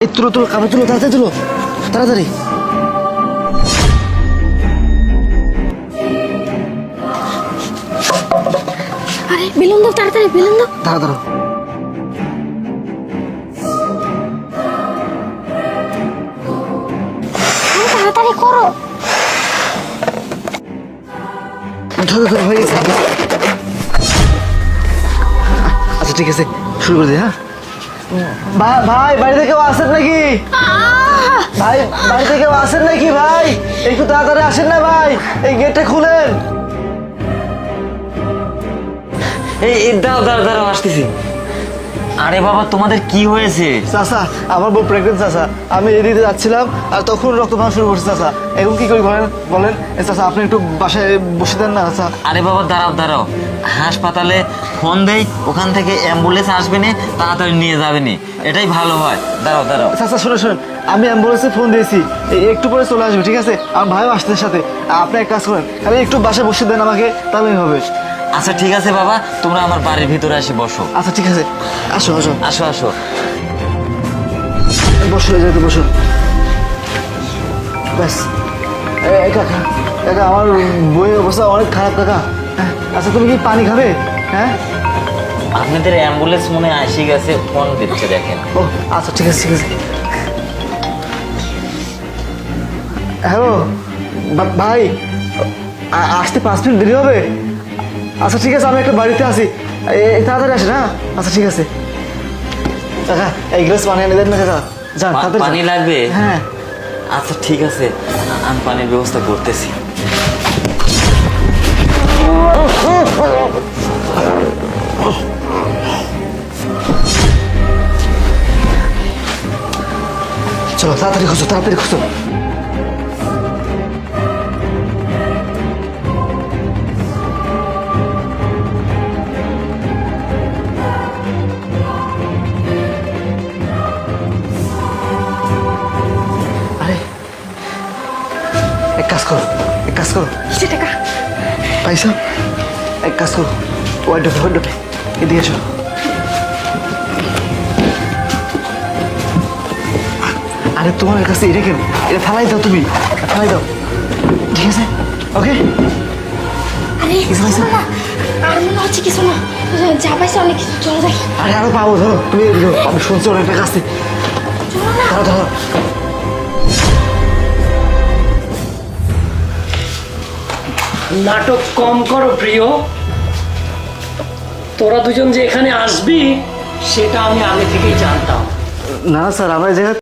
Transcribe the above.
এই তুলো তুলো কাপড় তুলো, তাড়াতাড়ি তুলো, তাড়াতাড়ি। আরে বেলুন দাও, তাড়াতাড়ি বেলুন দাও। দাঁড়া দাঁড়াও। তাড়াতাড়ি করো। ধরো ধরো, হয়ে গেছে। আচ্ছা ঠিক আছে, শুরু করে দিই। হ্যাঁ ভাই, বাড়িতে কেউ আসেন নাকি? ভাই বাড়িতে কেউ আসেন নাকি? ভাই একটু তাড়াতাড়ি আসেন না ভাই, এই গেটটা খুলেন। এই দাঁড়াও দাঁড়াও দাঁড়াও, আসতেছি। আরে বাবা, তোমাদের কি হয়েছে? চাচা, আমার বউ প্রেগনেন্ট চাচা। আমি এদিকে যাচ্ছিলাম আর তখন রক্ত ভাঙা শুরু করছে চাচা। এখন কি করি বলেন বলেন? চাচা আপনি একটু বাসায় বসে দেন না চাচা। আরে বাবা দাঁড়াও দাঁড়াও, হাসপাতালে ফোন দেই, ওখান থেকে অ্যাম্বুলেন্স আসবে না, তাড়াতাড়ি নিয়ে যাবে না, এটাই ভালো হয়। দাঁড়াও দাঁড়াও। চাচা শুনে শুনেন, আমি অ্যাম্বুলেন্সে ফোন দিয়েছি, একটু পরে চলে আসবে, ঠিক আছে? আমার ভাইও আসতে সাথে। আপনি এক কাজ করেন, খালি একটু বাসায় বসে দেন আমাকে, তাহলেই হবে। আচ্ছা ঠিক আছে বাবা, তোমরা আমার বাড়ির ভিতরে আসি বসো। আচ্ছা ঠিক আছে, আসো আসো আসো আসো। বসো, এই জায়গাতে বসো। ব্যাস। কাকা কাকা, আমার বইয়ের অবস্থা অনেক খারাপ কাকা। হ্যাঁ, আচ্ছা তুমি কি পানি খাবে? হ্যাঁ আপনাদের অ্যাম্বুলেন্স মনে হয় এসে গেছে, ফোন দিচ্ছে দেখেন। ও আচ্ছা ঠিক আছে ঠিক আছে। হ্যালো ভাই, আসতে 5 মিনিট দেরি হবে? আচ্ছা ঠিক আছে, আমি একটা বাড়িতে আছি, তাড়াতাড়ি আসেন। হ্যাঁ আচ্ছা ঠিক আছে কাকা, এই গ্লাস পানি এনে দেন না কাকা। যান তাড়াতাড়ি পানি যান। লাগবে? হ্যাঁ আচ্ছা ঠিক আছে, আমি পানির ব্যবস্থা করতেছি। চলো তাড়াতাড়ি খুঁজো, তাড়াতাড়ি খুঁজো। আরে এক কাজ করো, এক কাজ করো। কিসে টাকা? পাইছো? এক কাজ করো, ওয়াইড এদিকে এসো। আরে তোমার কাছে এটা কেন? এটা ফালাই দাও, তুমি ফালাই দাও, ঠিক আছে? ওকে। আরে কিছু পাইছো? শোনো না, আর মনে হচ্ছে কিছু না, যা পাইছে অনেক কিছু। চলো যাই। আরে আরো পাবো, ধরো তুমি এদিকে, আমি শুনছি অনেকটা কাছে। চলো না। ধরো ধরো। নাটক কম করো প্রিয়। তোরা দুজন যে এখানে আসবি সেটা আমি আগে থেকেই জানতাম। না স্যার, আমরা এই জায়গায়